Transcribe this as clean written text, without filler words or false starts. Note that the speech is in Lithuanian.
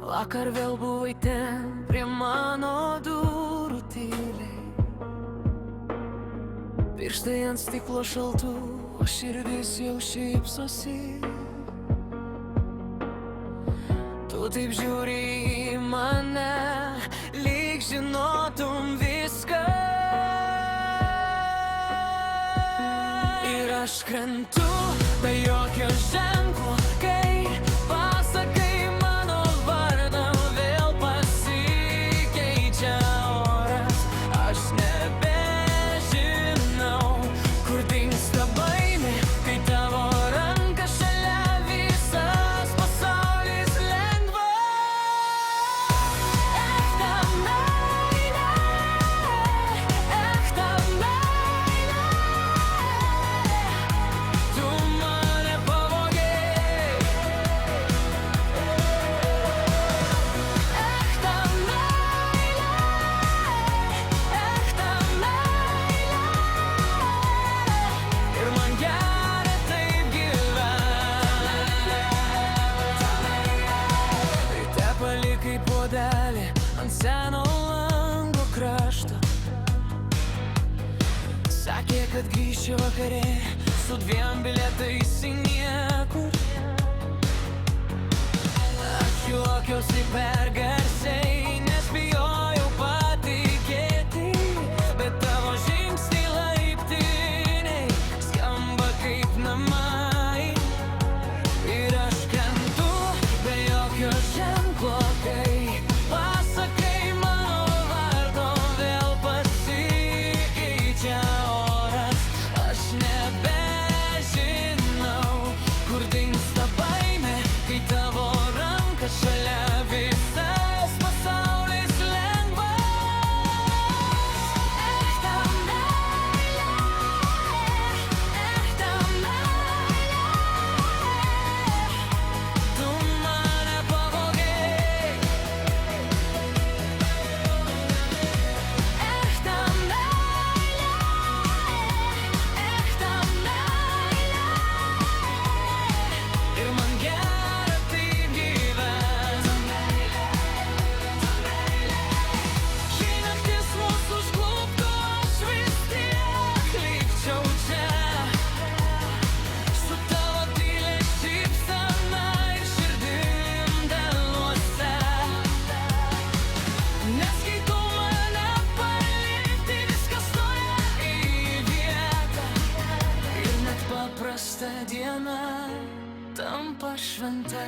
Vakar vėl buvai ten prie mano durų tyliai. Pirštai ant stiklo šaltų, o širdis jau šypsosi. Tu taip žiūri į mane, lyg žinotum viską. Ir aš krentu be jokio ženklo, kai pasakai mano vardą, vėl pasikeičia oras. Aš nebežinau, kur dingsta baimė, kai tavo ranka šalia, visas pasaulis lengva. Echta meilė, echta meilė, tu mane pavogei. Echta meilė, echta meilė, ir man gera taip gyventi. Ryte palikai puodelį ant seno lango krašto. Sakė, kad grįši vakare su 2 bilietais į niekur. Aš juokiausi per garsiai, nes bijojau patikėti, bet tavo žingsniai laiptinėj skamba kaip namai. Ir aš krentu be jokio ženklo, kai pasakai mano vardo, vėl pasikeičia oras. Aš nebežinau, kur dingsta baimė, kai tavo ranka šalia, visas pasaulis lengva. Echta meilė, echta meilė, tu mane pavogei. Echta meilė, echta meilė, ir man gera taip gyventi. Jei naktis mus užkluptų, aš vis tiek likčiau čia, su tavo tylia šypsena ir širdim delnuose. Nes kai tu mane palikti, viskas stoja į vietą, ir net paprasta diena tampa švente.